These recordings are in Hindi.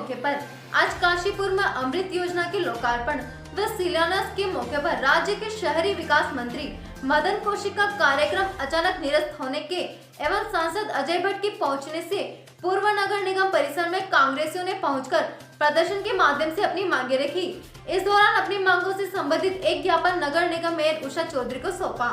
मौके पर आज काशीपुर में अमृत योजना के लोकार्पण व शिलान्यास के मौके पर राज्य के शहरी विकास मंत्री मदन कौशिक का कार्यक्रम अचानक निरस्त होने के एवं सांसद अजय भट्ट के पहुंचने से पूर्व नगर निगम परिसर में कांग्रेसियों ने पहुंचकर प्रदर्शन के माध्यम से अपनी मांगे रखी। इस दौरान अपनी मांगों से संबंधित एक ज्ञापन नगर निगम मेयर उषा चौधरी को सौंपा।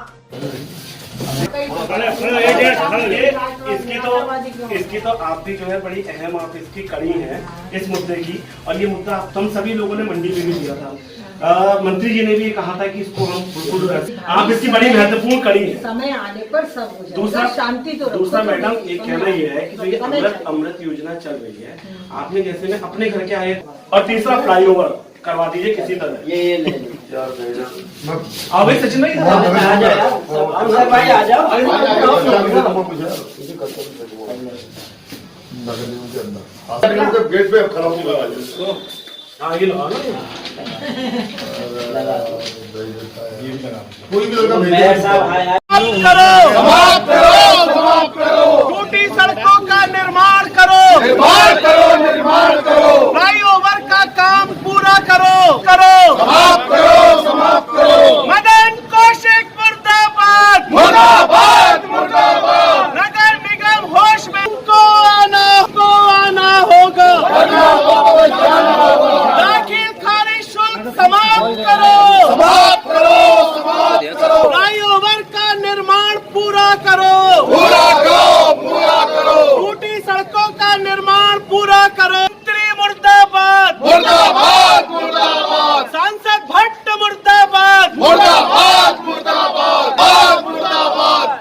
इसकी तो आप भी जो है बड़ी अहम आप इसकी कड़ी है इस मुद्दे की, और ये मुद्दा हम सभी लोगों ने मंडी में भी दिया था। मंत्री जी ने भी कहा था कि इसको हम बिल्कुल आप इसकी बड़ी महत्वपूर्ण कड़ी है। समय आने पर सब हो जाएगा। दूसरा शांति तो दूसरा मैडम एक कहना ये है कि जो अमृत योजना चल रही है, आपने जैसे में अपने घर के आए, और तीसरा फ्लाईओवर करवा दीजिए किसी तरह। ये ले आओ भाई, सचिन भाई भाई आ जाओ। गेट पे खड़ा होगा आगे लगा लो। कोई भी लड़का समाप्त करो टूटी सड़कों का निर्माण करो फ्लाईओवर का काम पूरा करो समाप्त करो मदन कौशिक मुर्दाबाद नगर निगम होश में को आना होगा दाखिल खारिज शुल्क समाप्त करो फ्लाईओवर का निर्माण पूरा करो टूटी सड़कों का निर्माण पूरा करो। मंत्री मुर्दाबाद सांसद भट्ट मुर्दाबाद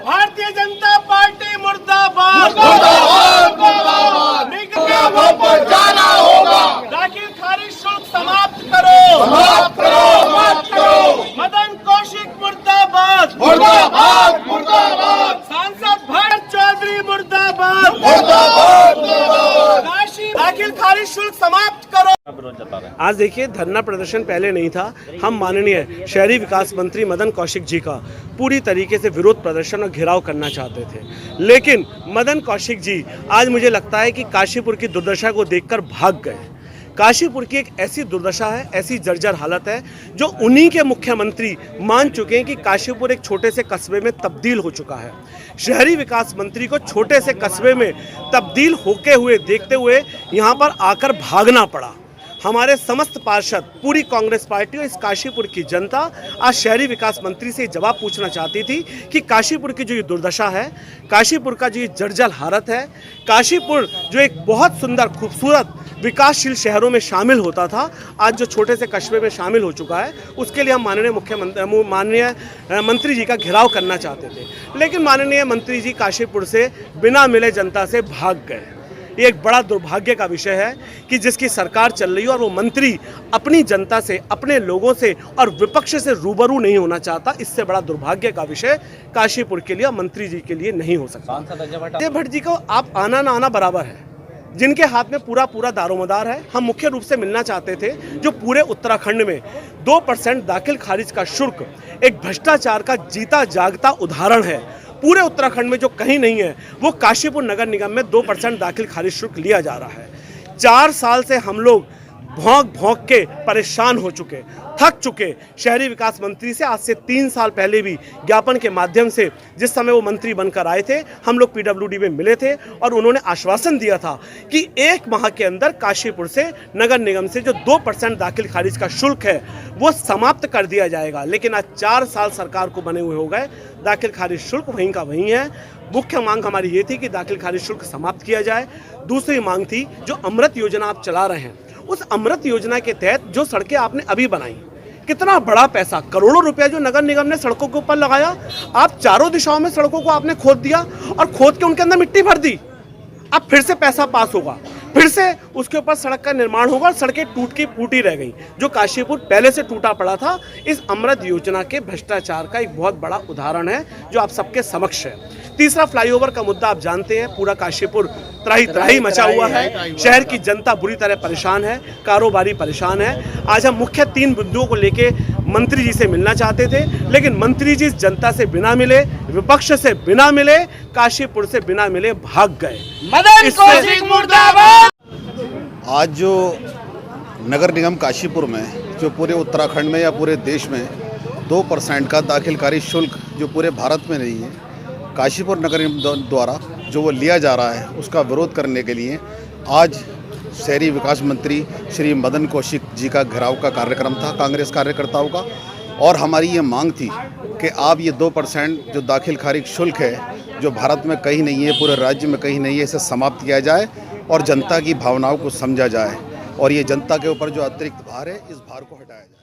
भारतीय जनता पार्टी मुर्दाबाद जाना होगा। दाखिल खारिज शुल्क समाप्त करो मदन कौशिक मुर्दाबाद सांसद भट्ट चौधरी मुर्दाबाद दाखिल खारिज शुल्क समाप्त करो। आज देखिए, धरना प्रदर्शन पहले नहीं था। हम माननीय शहरी विकास मंत्री मदन कौशिक जी का पूरी तरीके से विरोध प्रदर्शन और घेराव करना चाहते थे, लेकिन मदन कौशिक जी आज मुझे लगता है कि काशीपुर की दुर्दशा को देखकर भाग गए। काशीपुर की एक ऐसी दुर्दशा है, ऐसी जर्जर हालत है, जो उन्हीं के मुख्यमंत्री मान चुके हैं कि काशीपुर एक छोटे से कस्बे में तब्दील हो चुका है। शहरी विकास मंत्री को छोटे से कस्बे में तब्दील होते हुए देखते हुए यहाँ पर आकर भागना पड़ा। हमारे समस्त पार्षद, पूरी कांग्रेस पार्टी और इस काशीपुर की जनता आज शहरी विकास मंत्री से जवाब पूछना चाहती थी कि काशीपुर की जो ये दुर्दशा है, काशीपुर का जो ये जर्जर हालत है, काशीपुर जो एक बहुत सुंदर खूबसूरत विकासशील शहरों में शामिल होता था, आज जो छोटे से कस्बे में शामिल हो चुका है, उसके लिए हम माननीय मंत्री जी का घेराव करना चाहते थे, लेकिन माननीय मंत्री जी काशीपुर से बिना मिले जनता से भाग गए। ये एक बड़ा दुर्भाग्य का विषय है कि जिसकी सरकार चल रही है और वो मंत्री अपनी जनता से, अपने लोगों से और विपक्ष से रूबरू नहीं होना चाहता। इससे बड़ा दुर्भाग्य का विषय काशीपुर के लिए, मंत्री जी के लिए नहीं हो सकता। अजय भट्ट जी को आप आना ना आना बराबर है, जिनके हाथ में पूरा दारोमदार है। हम मुख्य रूप से मिलना चाहते थे, जो पूरे उत्तराखंड में 2% दाखिल खारिज का शुल्क एक भ्रष्टाचार का जीता जागता उदाहरण है। पूरे उत्तराखंड में जो कहीं नहीं है, वो काशीपुर नगर निगम में 2% दाखिल खारिज शुल्क लिया जा रहा है। 4 साल से हम लोग भौंक के परेशान हो चुके, थक चुके। शहरी विकास मंत्री से आज से 3 साल पहले भी ज्ञापन के माध्यम से, जिस समय वो मंत्री बनकर आए थे, हम लोग पीडब्ल्यूडी में मिले थे और उन्होंने आश्वासन दिया था कि 1 माह के अंदर काशीपुर से नगर निगम से जो 2% दाखिल खारिज का शुल्क है वो समाप्त कर दिया जाएगा। लेकिन आज 4 साल सरकार को बने हुए हो गए, दाखिल खारिज शुल्क वहीं का वहीं है। मुख्य मांग हमारी ये थी कि दाखिल खारिज शुल्क समाप्त किया जाए। दूसरी मांग थी, जो अमृत योजना आप चला रहे हैं, उस अमृत योजना के तहत जो सड़कें आपने अभी बनाई, कितना बड़ा पैसा, करोड़ों रुपया जो नगर निगम ने सड़कों के ऊपर लगाया, आप चारों दिशाओं में सड़कों को आपने खोद दिया और खोद के उनके अंदर मिट्टी भर दी। अब फिर से पैसा पास होगा, फिर से उसके ऊपर सड़क का निर्माण होगा और सड़कें टूट की फूटी रह गई। जो काशीपुर पहले से टूटा पड़ा था, इस अमृत योजना के भ्रष्टाचार का एक बहुत बड़ा उदाहरण है जो आप सबके समक्ष है। तीसरा, फ्लाईओवर का मुद्दा आप जानते हैं, पूरा काशीपुर त्राही मचा हुआ है। शहर की जनता बुरी तरह परेशान है, कारोबारी परेशान है। आज हम मुख्य 3 बिंदुओं को लेके मंत्री जी से मिलना चाहते थे, लेकिन मंत्री जी जनता से बिना मिले, विपक्ष से बिना मिले, काशीपुर से बिना मिले भाग गए। मदन कौशिक मुर्दाबाद। आज जो नगर निगम काशीपुर में जो पूरे उत्तराखंड में या पूरे देश में 2% का दाखिलकारी शुल्क जो पूरे भारत में नहीं है, काशीपुर नगर निगम द्वारा जो वो लिया जा रहा है उसका विरोध करने के लिए आज शहरी विकास मंत्री श्री मदन कौशिक जी का घेराव का कार्यक्रम था कांग्रेस कार्यकर्ताओं का। और हमारी ये मांग थी कि आप ये 2% जो दाखिल खारिज शुल्क है जो भारत में कहीं नहीं है, पूरे राज्य में कहीं नहीं है, इसे समाप्त किया जाए और जनता की भावनाओं को समझा जाए और ये जनता के ऊपर जो अतिरिक्त भार है इस भार को हटाया जाए।